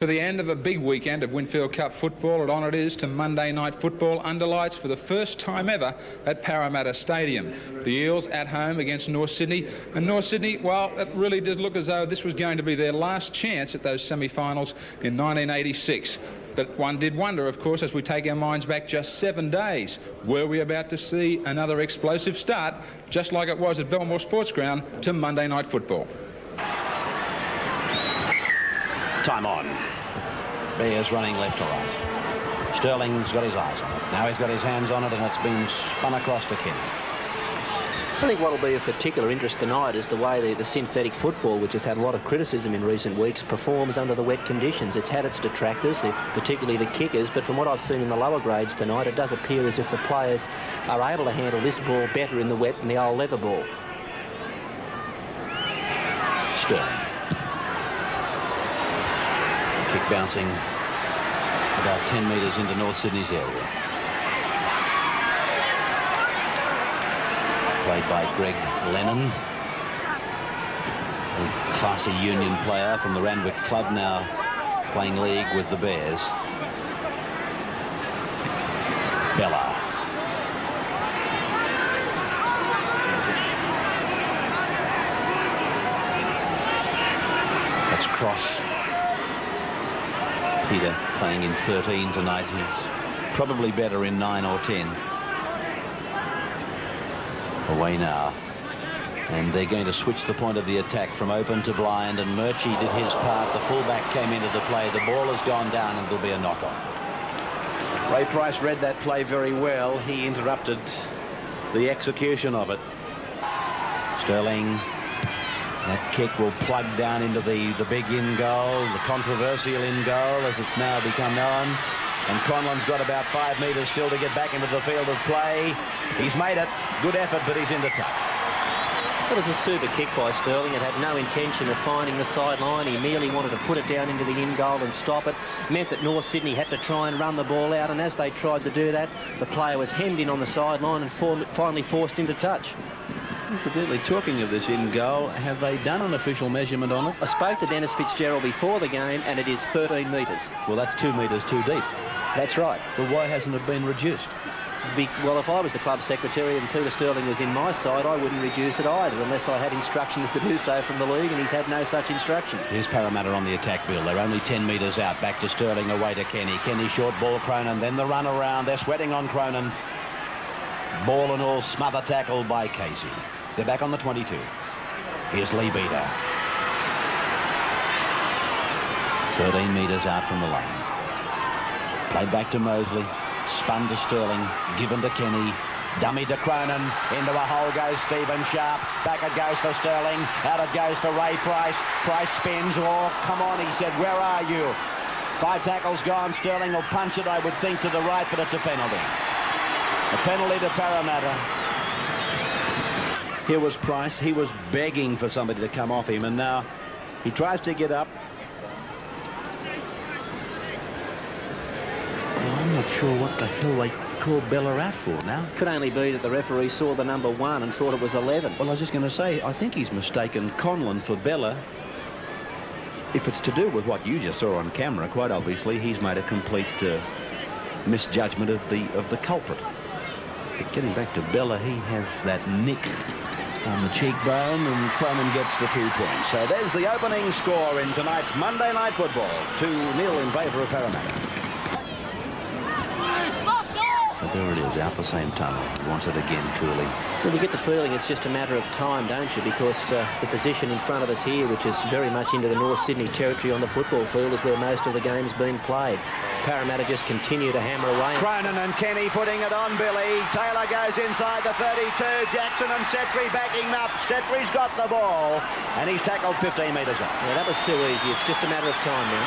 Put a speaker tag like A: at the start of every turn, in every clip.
A: To the end of a big weekend of Winfield Cup football, and on it is to Monday night football under lights for the first time ever at Parramatta Stadium. The Eels at home against North Sydney, and North Sydney, well, it really did look as though this was going to be their last chance at those semi-finals in 1986. But one did wonder, of course, as we take our minds back just 7 days, were we about to see another explosive start, just like it was at Belmore Sports Ground, to Monday night football?
B: Time on. Bears running left to right. Sterling's got his eyes on it. Now he's got his hands on it, and it's been spun across to Kenny.
C: I think what will be of particular interest tonight is the way the synthetic football, which has had a lot of criticism in recent weeks, performs under the wet conditions. It's had its detractors, particularly the kickers, but from what I've seen in the lower grades tonight, it does appear as if the players are able to handle this ball better in the wet than the old leather ball.
B: Sterling. Kick bouncing about 10 metres into North Sydney's area. Played by Greg Lennon, a classy Union player from the Randwick Club, now playing league with the Bears. Bella. That's Cross. Peter playing in 13 tonight. He's probably better in 9 or 10. Away now. And they're going to switch the point of the attack from open to blind, and Murchie did his part. The fullback came into the play. The ball has gone down, and there'll be a knock-on. Ray Price read that play very well. He interrupted the execution of it. Sterling. That kick will plug down into the big in goal, the controversial in goal, as it's now become known. And Conlon's got about 5 metres still to get back into the field of play. He's made it. Good effort, but he's into touch.
C: That was a super kick by Sterling. It had no intention of finding the sideline. He merely wanted to put it down into the in goal and stop it. Meant that North Sydney had to try and run the ball out, and as they tried to do that, the player was hemmed in on the sideline and finally forced into touch.
B: Incidentally, talking of this in goal, have they done an official measurement on it?
C: I spoke to Dennis Fitzgerald before the game, and it is 13 metres.
B: Well, that's 2 metres too deep.
C: That's right.
B: Well, why hasn't it been reduced?
C: Well, if I was the club secretary and Peter Sterling was in my side, I wouldn't reduce it either unless I had instructions to do so from the league, and he's had no such instruction.
B: Here's Parramatta on the attack, Bill. They're only 10 metres out. Back to Sterling, away to Kenny. Kenny short ball, Cronin, then the run around. They're sweating on Cronin. Ball and all, smother tackle by Casey. They're back on the 22. Here's Lee Beater. 13 metres out from the lane. Played back to Mosley. Spun to Sterling. Given to Kenny. Dummy to Cronin. Into a hole goes Stephen Sharp. Back it goes for Sterling. Out it goes to Ray Price. Price spins. Oh, come on, he said. Where are you? 5 tackles gone. Sterling will punch it, I would think, to the right, but it's a penalty. A penalty to Parramatta. Here was Price. He was begging for somebody to come off him, and now he tries to get up. Well, I'm not sure what the hell they called Bella out for now.
C: Could only be that the referee saw the number 1 and thought it was 11.
B: Well, I was just going to say, I think he's mistaken Conlon for Bella. If it's to do with what you just saw on camera, quite obviously he's made a complete misjudgment of the culprit. But getting back to Bella, he has that nick on the cheekbone, and Cronin gets the 2 points. So there's the opening score in tonight's Monday Night Football. 2-0 in favour of Parramatta. So there it is, out the same tunnel. Wants it again, Cooley.
C: Well, you get the feeling it's just a matter of time, don't you? Because the position in front of us here, which is very much into the North Sydney territory on the football field, is where most of the game's been played. Parramatta just continue to hammer away.
B: Cronin and Kenny putting it on Billy. Taylor goes inside the 32. Jackson and Setri backing him up. Setri's got the ball, and he's tackled 15 metres off.
C: Yeah, that was too easy. It's just a matter of time now.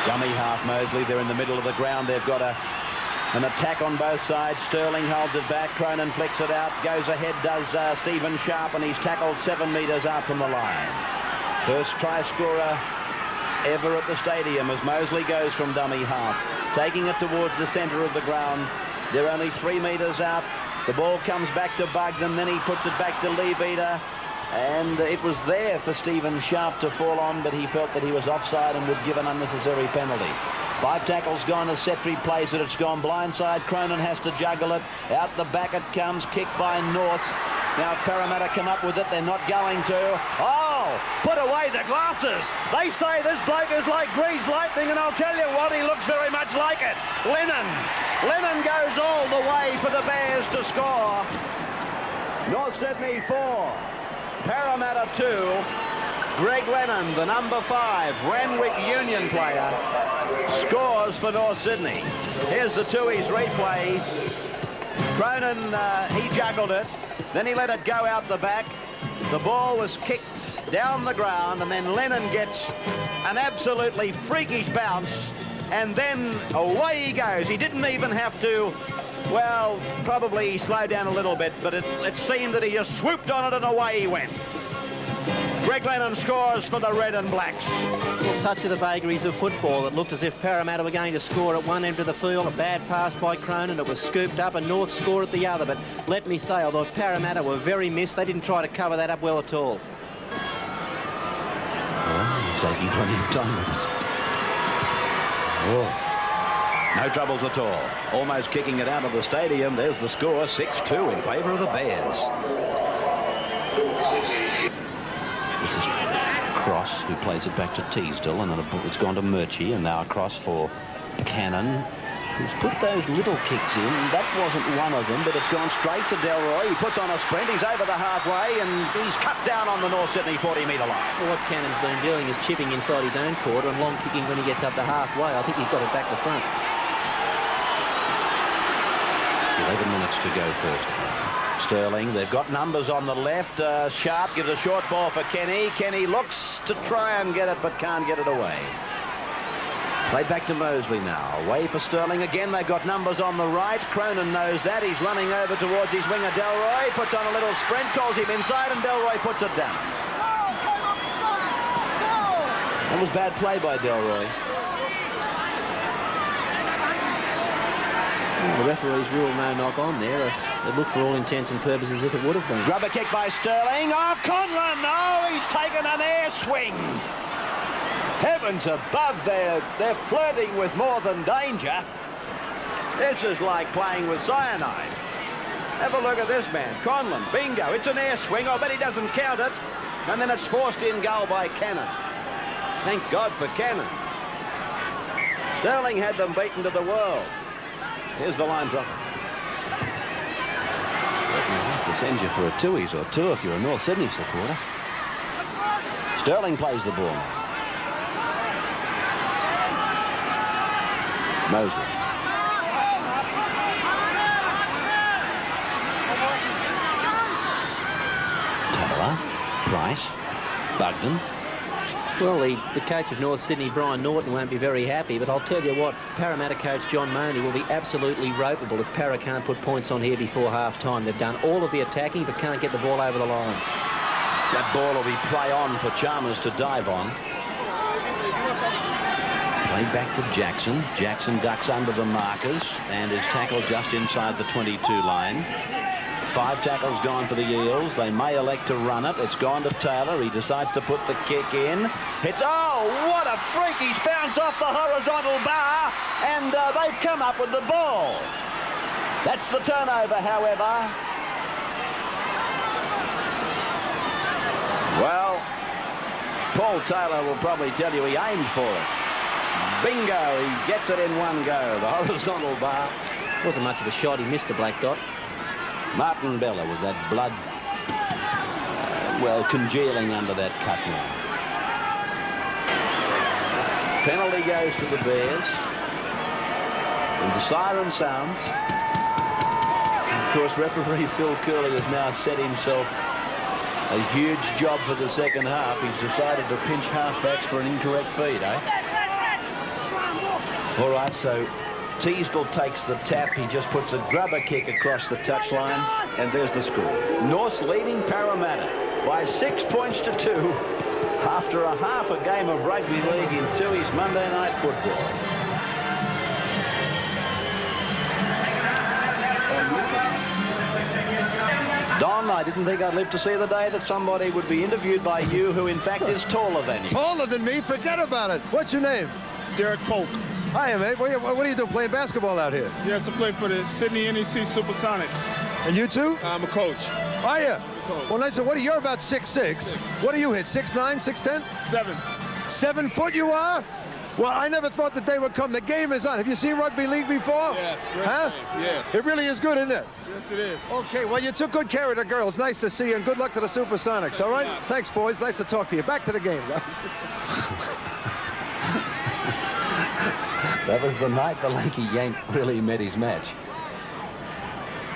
B: Dummy half Mosley. They're in the middle of the ground. They've got an attack on both sides. Sterling holds it back. Cronin flicks it out. Goes ahead, does Stephen Sharp, and he's tackled 7 metres out from the line. First try scorer ever at the stadium as Mosley goes from dummy half, taking it towards the centre of the ground. They're only 3 metres out. The ball comes back to Bugden, then he puts it back to Lee Beater. And it was there for Stephen Sharp to fall on, but he felt that he was offside and would give an unnecessary penalty. 5 tackles gone as Setri plays it. It's gone blindside. Cronin has to juggle it. Out the back it comes, kicked by Norths. Now if Parramatta come up with it, they're not going to. Oh, put away the glasses. They say this bloke is like greased lightning, and I'll tell you what, he looks very much like it. Lennon goes all the way for the Bears to score. North Sydney 4, Parramatta 2. Greg Lennon, the number 5 Renwick Union player, scores for North Sydney. Here's the Tooheys replay. Cronin, he juggled it. Then he let it go out the back. The ball was kicked down the ground, and then Lennon gets an absolutely freakish bounce, and then away he goes. He didn't even have to, well, probably slow down a little bit, but it seemed that he just swooped on it and away he went. Greg Lennon scores for the Red and Blacks.
C: Well, such are the vagaries of football. It looked as if Parramatta were going to score at one end of the field. A bad pass by Cronin. It was scooped up and North scored at the other. But let me say, although Parramatta were very missed, they didn't try to cover that up well at all.
B: Well, he's taking plenty of time with us. Oh. No troubles at all. Almost kicking it out of the stadium. There's the score, 6-2 in favour of the Bears. This is Cross, who plays it back to Teasdale, and it's gone to Murchie, and now a cross for Cannon, who's put those little kicks in. That wasn't one of them, but it's gone straight to Delroy. He puts on a sprint. He's over the halfway, and he's cut down on the North Sydney 40-metre line.
C: Well, what Cannon's been doing is chipping inside his own quarter and long kicking when he gets up the halfway. I think he's got it back the front.
B: 11 minutes to go first half. Sterling, they've got numbers on the left. Sharp gives a short ball for Kenny. Kenny looks to try and get it, but can't get it away. Played back to Mosley now. Away for Sterling again. They've got numbers on the right. Cronin knows that. He's running over towards his winger, Delroy. Puts on a little sprint, calls him inside, and Delroy puts it down. That was bad play by Delroy.
C: The referee's ruled no knock on there. It looked for all intents and purposes as if it would have been.
B: Grubber kick by Sterling. Oh, Conlon! Oh, he's taken an air swing. Heavens above, they're flirting with more than danger. This is like playing with cyanide. Have a look at this man, Conlon. Bingo, it's an air swing. I bet he doesn't count it. And then it's forced in goal by Cannon. Thank God for Cannon. Sterling had them beaten to the world. Here's the line dropper. They'll have to send you for a Tooheys or two if you're a North Sydney supporter. Sterling plays the ball now. Mosley. Taylor. Price. Bugden.
C: Well, the coach of North Sydney, Brian Norton, won't be very happy, but I'll tell you what, Parramatta coach John Money will be absolutely ropeable if Parra can't put points on here before half-time. They've done all of the attacking, but can't get the ball over the line.
B: That ball will be play on for Chalmers to dive on. Play back to Jackson. Jackson ducks under the markers and is tackled just inside the 22 line. 5 tackles gone for the Eels. They may elect to run it. It's gone to Taylor. He decides to put the kick in. It's, oh, what a freakish bounce off the horizontal bar. And they've come up with the ball. That's the turnover, however. Well, Paul Taylor will probably tell you he aimed for it. Bingo, he gets it in one go. The horizontal bar.
C: Wasn't much of a shot. He missed the black dot.
B: Martin Bella with that blood, well, congealing under that cut now. Penalty goes to the Bears. And the siren sounds. And of course, referee Phil Curley has now set himself a huge job for the second half. He's decided to pinch halfbacks for an incorrect feed, eh? All right, so Teasdale takes the tap. He just puts a grubber kick across the touchline, and there's the score. North's leading Parramatta by 6 points to 2 after a half a game of rugby league in Tooheys Monday Night Football. Don, I didn't think I'd live to see the day that somebody would be interviewed by you who, in fact, is taller than you.
D: Taller than me? Forget about it. What's your name?
E: Derek Polk.
D: Hiya, mate. What are you doing, playing basketball out here?
E: Yes, I play for the Sydney NEC Supersonics.
D: And you too?
E: I'm a coach.
D: Are you?
E: Coach.
D: Well, nice. So you're about 6'6".
E: 6.
D: What do you hit, 6'9", 6'10"?
E: 7.
D: 7 foot you are? Well, I never thought the day would come. The game is on. Have you seen rugby league before?
E: Yes, great
D: huh?
E: game. Yes.
D: It really is good, isn't it?
E: Yes, it is.
D: Okay, well, you took good care of the girls. Nice to see you, and good luck to the Supersonics, all right?
E: Yeah.
D: Thanks, boys. Nice to talk to you. Back to the game, guys.
B: That was the night the lanky Yank really met his match.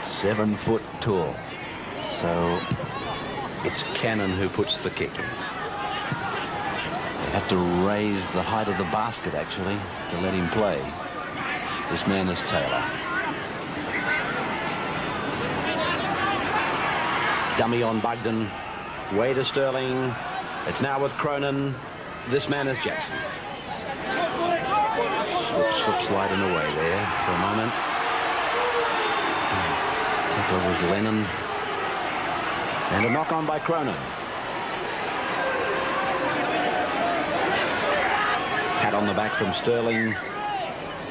B: 7 foot tall. So it's Cannon who puts the kick in. They have to raise the height of the basket, actually, to let him play. This man is Taylor. Dummy on Bugden. Way to Sterling. It's now with Cronin. This man is Jackson. Slip sliding away there for a moment. Tackler was Lennon. And a knock on by Cronin. Pat on the back from Sterling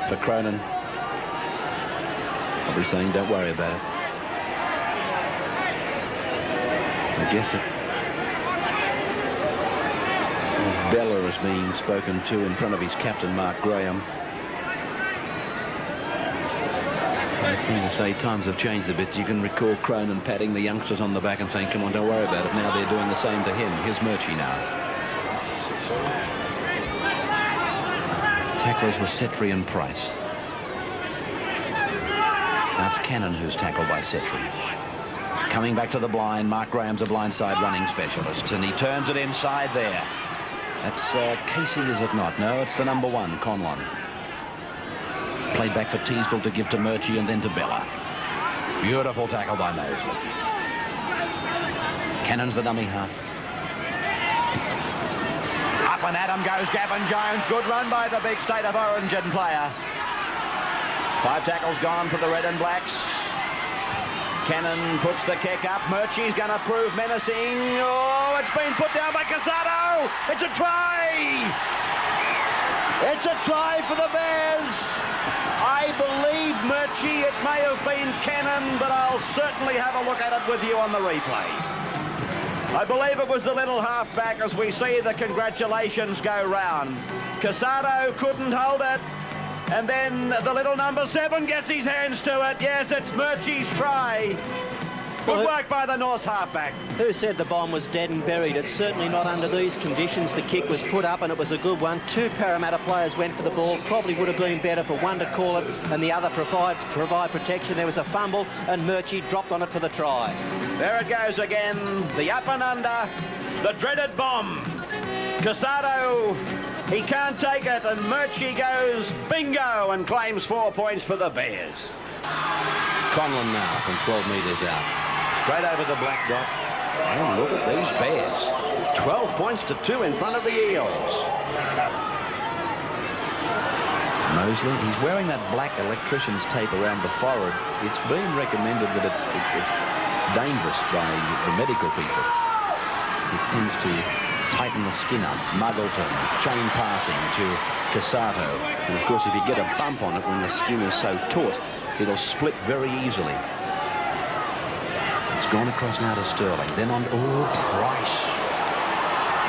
B: for Cronin. Probably saying, don't worry about it. I guess it. Bella is being spoken to in front of his captain, Mark Graham. I was going to say, times have changed a bit. You can recall Cronin patting the youngsters on the back and saying, come on, don't worry about it. Now they're doing the same to him. Here's Murchie now. Tacklers were Setri and Price. Now it's Cannon who's tackled by Setri. Coming back to the blind, Mark Graham's a blindside running specialist, and he turns it inside there. That's Casey, is it not? No, it's the number 1, Conlon. Played back for Teasdale to give to Murchie and then to Bella. Beautiful tackle by Mosley. Cannon's the dummy half. Up and at him goes Gavin Jones. Good run by the big State of Origin player. 5 tackles gone for the Red and Blacks. Cannon puts the kick up. Murchie's going to prove menacing. Oh, it's been put down by Casado. It's a try. It's a try for the Bears. I believe Murchie. It may have been Cannon, but I'll certainly have a look at it with you on the replay. I believe it was the little halfback as we see the congratulations go round. Casado couldn't hold it. And then the little number 7 gets his hands to it. Yes, it's Murchie's try. Good work by the North's halfback.
C: Who said the bomb was dead and buried? It's certainly not under these conditions. The kick was put up and it was a good one. 2 Parramatta players went for the ball. Probably would have been better for one to call it and the other provide protection. There was a fumble and Murchie dropped on it for the try.
B: There it goes again. The up and under. The dreaded bomb. Casado, he can't take it, and Murchie goes bingo and claims 4 points for the Bears. Conlon now from 12 metres out. Straight over the black dot. And look at these Bears. 12 points to 2 in front of the Eels. Mosley, he's wearing that black electrician's tape around the forehead. It's been recommended that it's dangerous by the medical people. It tends to tighten the skin up. Muggleton, chain passing to Cassato. And of course, if you get a bump on it when the skin is so taut, it'll split very easily. It's gone across now to Sterling. Then on, oh, Price.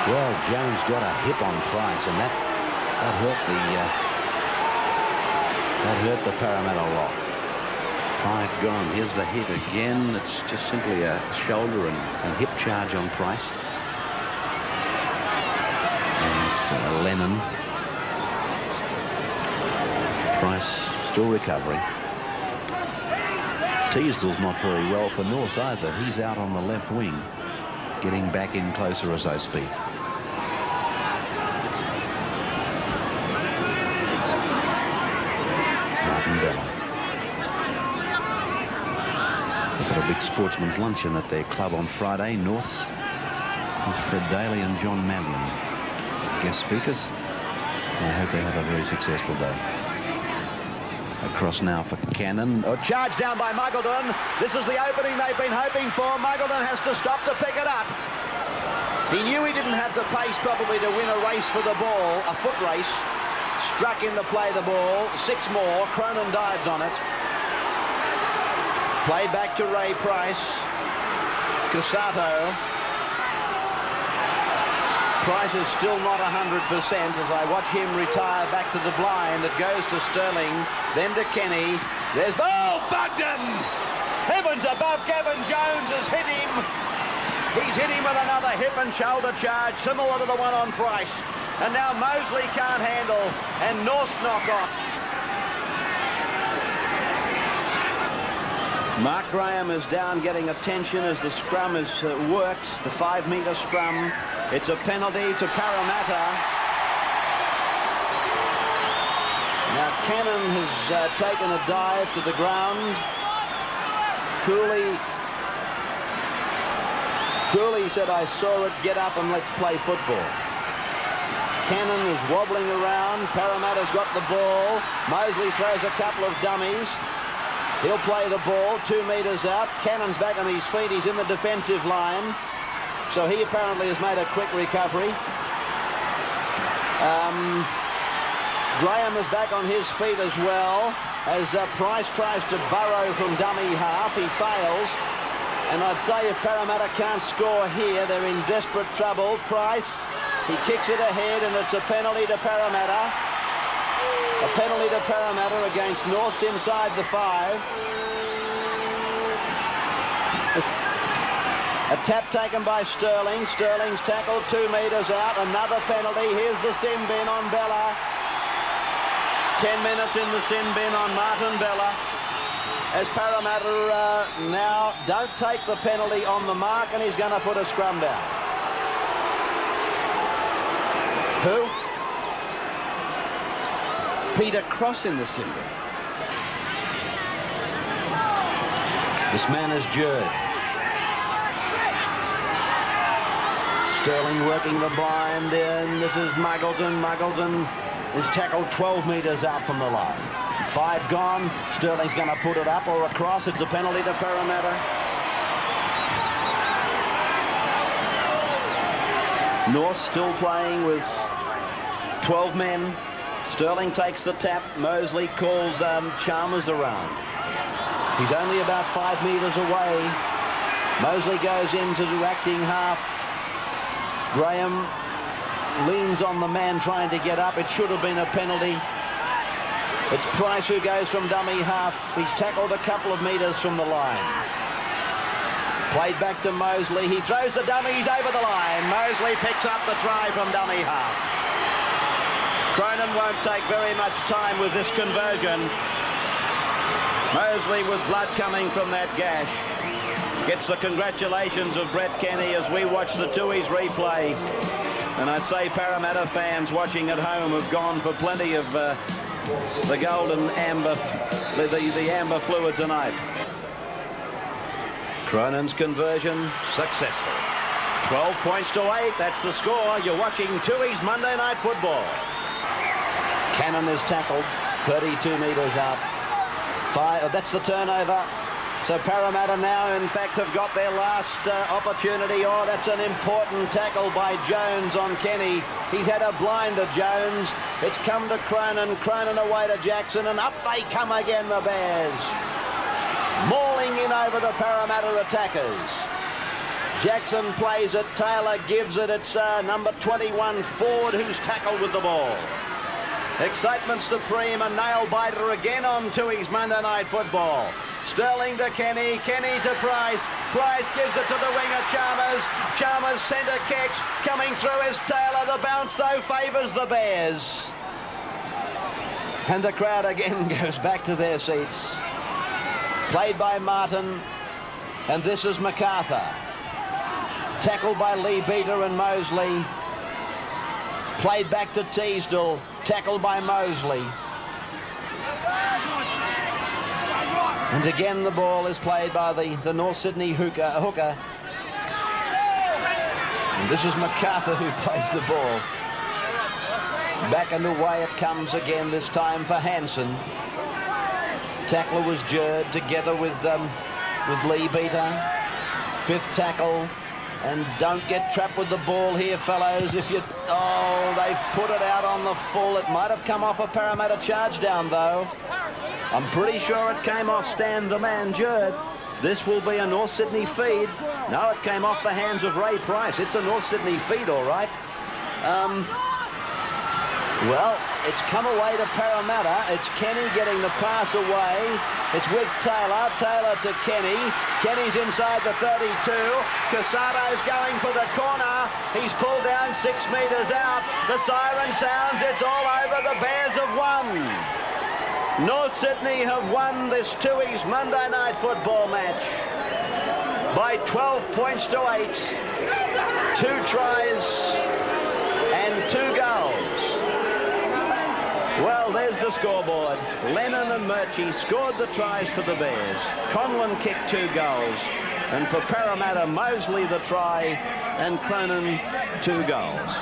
B: Well, Jones got a hip on Price, and that hurt the Parramatta lock. 5 gone. Here's the hit again. It's just simply a shoulder and hip charge on Price. It's Lennon. Price still recovering. Teasdale's not very well for North either. He's out on the left wing, getting back in closer as I speak. Martin Bella. They've got a big sportsman's luncheon at their club on Friday. North's. There's Fred Daly and John Manlin, guest speakers. I hope they have a very successful day. Across now for Cannon. Oh, charge down by Muggleton. This is the opening they've been hoping for. Muggleton has to stop to pick it up. He knew he didn't have the pace probably to win a race for the ball, a foot race. Struck in to play the ball. 6 more. Cronin dives on it. Played back to Ray Price. Casato. Price is still not 100% as I watch him retire back to the blind. It goes to Sterling, then to Kenny. There's... Oh, Bugden! Heavens above, Gavin Jones has hit him. He's hit him with another hip and shoulder charge, similar to the one on Price. And now Mosley can't handle, and North's knock off. Mark Graham is down getting attention as the scrum is worked, the 5-metre scrum. It's a penalty to Parramatta. Now Cannon has taken a dive to the ground. Cooley said, I saw it, get up and let's play football. Cannon is wobbling around. Parramatta's got the ball. Mosley throws a couple of dummies. He'll play the ball 2 metres out. Cannon's back on his feet. He's in the defensive line. So he apparently has made a quick recovery. Graham is back on his feet as well as Price tries to burrow from dummy half. He fails. And I'd say if Parramatta can't score here, they're in desperate trouble. Price, he kicks it ahead and it's a penalty to Parramatta. A penalty to Parramatta against Norths inside the 5. A tap taken by Sterling. Sterling's tackled 2 metres out. Another penalty. Here's the sin bin on Bella. 10 minutes in the sin bin on Martin Bella. As Parramatta now don't take the penalty on the mark, and he's going to put a scrum down. Who? Peter Cross in the sin bin. This man is Jerd. Sterling working the blind, and this is Muggleton. Muggleton is tackled 12 metres out from the line. 5 gone. Sterling's going to put it up or across. It's a penalty to Parramatta. North still playing with 12 men. Sterling takes the tap. Mosley calls Chalmers around. He's only about 5 metres away. Mosley goes into the acting half. Graham leans on the man trying to get up. It should have been a penalty. It's Price who goes from dummy half. He's tackled a couple of metres from the line. Played back to Mosley. He throws the dummies over the line. Mosley picks up the try from dummy half. Cronin won't take very much time with this conversion. Mosley with blood coming from that gash gets the congratulations of Brett Kenny as we watch the Tooheys replay. And I'd say Parramatta fans watching at home have gone for plenty of the golden amber, the amber fluid tonight. Cronin's conversion successful. 12 points to 8. That's the score. You're watching Tooheys Monday Night Football. Cannon is tackled 32 metres out. That's the turnover. So Parramatta now, in fact, have got their last opportunity. Oh, that's an important tackle by Jones on Kenny. He's had a blinder, Jones. It's come to Cronin. Cronin away to Jackson, and up they come again, the Bears. Mauling in over the Parramatta attackers. Jackson plays it. Taylor gives it. It's number 21, Ford, who's tackled with the ball. Excitement supreme, a nail-biter again on Tooheys Monday Night Football. Sterling to Kenny, Kenny to Price. Price gives it to the winger, Chalmers. Chalmers centre kicks, coming through is Taylor. The bounce, though, favours the Bears. And the crowd again goes back to their seats. Played by Martin, and this is MacArthur. Tackled by Lee Beater and Mosley. Played back to Teasdale, tackled by Mosley. And again the ball is played by the North Sydney hooker. And this is MacArthur who plays the ball. Back and away it comes again, this time for Hansen. tackler was Jerd together with Lee Beater. 5th tackle. And don't get trapped with the ball here, fellows. If you... Oh, they've put it out on the full. It might have come off a Parramatta charge down, though. I'm pretty sure it came off Stan the Man Jerd. This will be a North Sydney feed. No, it came off the hands of Ray Price. It's a North Sydney feed, all right. Well, it's come away to Parramatta. It's Kenny getting the pass away. It's with Taylor. Taylor to Kenny. Kenny's inside the 32. Casado's going for the corner. He's pulled down 6 metres out. The siren sounds. It's all over. The Bears have won. North Sydney have won this Tooheys Monday night football match by 12 points to 8. 2 tries and 2 goals. Well, there's the scoreboard. Lennon and Murchie scored the tries for the Bears. Conlon kicked 2 goals. And for Parramatta, Mosley the try and Cronin 2 goals.